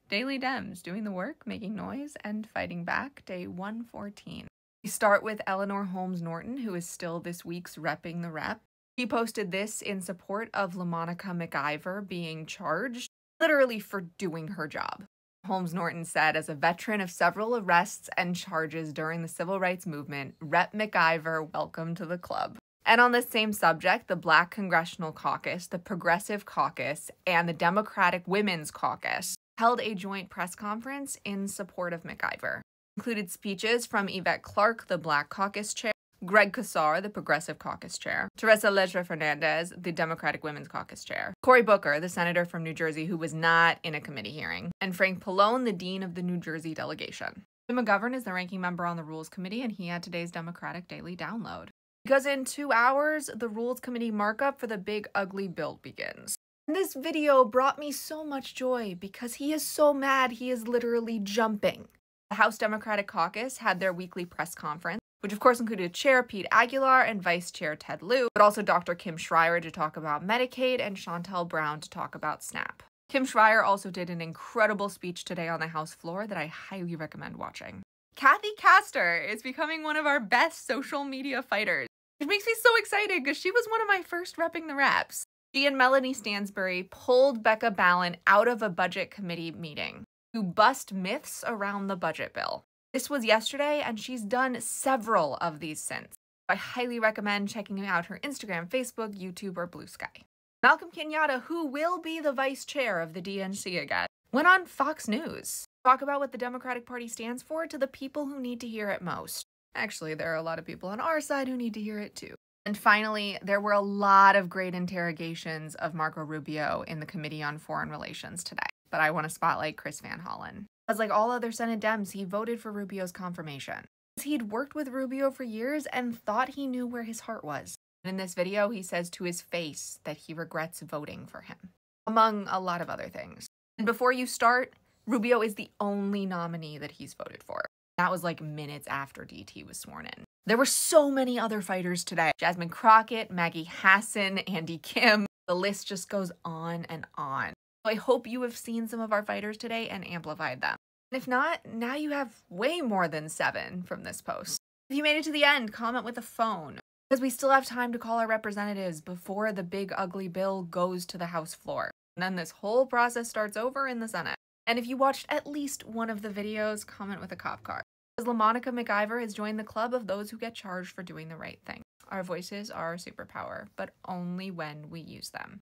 Daily Dems, doing the work, making noise, and fighting back, day 114. We start with Eleanor Holmes Norton, who is still this week's repping the rep. She posted this in support of LaMonica McIver being charged, literally for doing her job. Holmes Norton said, as a veteran of several arrests and charges during the civil rights movement, Rep. McIver, welcome to the club. And on this same subject, the Black Congressional Caucus, the Progressive Caucus, and the Democratic Women's Caucus held a joint press conference in support of McIver. Included speeches from Yvette Clarke, the Black Caucus chair, Greg Casar, the Progressive Caucus chair, Teresa Leger Fernandez, the Democratic Women's Caucus chair, Cory Booker, the senator from New Jersey who was not in a committee hearing, and Frank Pallone, the dean of the New Jersey delegation. Jim McGovern is the ranking member on the Rules Committee, and he had today's Democratic Daily Download. Because in 2 hours, the Rules Committee markup for the big ugly bill begins. This video brought me so much joy because he is so mad he is literally jumping. The House Democratic Caucus had their weekly press conference, which of course included Chair Pete Aguilar and Vice Chair Ted Lieu, but also Dr. Kim Schreier to talk about Medicaid and Shontel Brown to talk about SNAP. Kim Schreier also did an incredible speech today on the House floor that I highly recommend watching. Kathy Castor is becoming one of our best social media fighters, which makes me so excited because she was one of my first repping the reps. She and Melanie Stansbury pulled Becca Balint out of a budget committee meeting to bust myths around the budget bill. This was yesterday, and she's done several of these since. I highly recommend checking out her Instagram, Facebook, YouTube, or Blue Sky. Malcolm Kenyatta, who will be the vice chair of the DNC again, went on Fox News to talk about what the Democratic Party stands for to the people who need to hear it most. Actually, there are a lot of people on our side who need to hear it too. And finally, there were a lot of great interrogations of Marco Rubio in the Committee on Foreign Relations today. But I want to spotlight Chris Van Hollen. As like all other Senate Dems, he voted for Rubio's confirmation. He'd worked with Rubio for years and thought he knew where his heart was. And in this video, he says to his face that he regrets voting for him, among a lot of other things. And before you start, Rubio is the only nominee that he's voted for. That was like minutes after DT was sworn in. There were so many other fighters today. Jasmine Crockett, Maggie Hassan, Andy Kim. The list just goes on and on. So I hope you have seen some of our fighters today and amplified them. And if not, now you have way more than 7 from this post. If you made it to the end, comment with a phone, because we still have time to call our representatives before the big ugly bill goes to the House floor. And then this whole process starts over in the Senate. And if you watched at least one of the videos, comment with a cop car. Because LaMonica McIver has joined the club of those who get charged for doing the right thing. Our voices are our superpower, but only when we use them.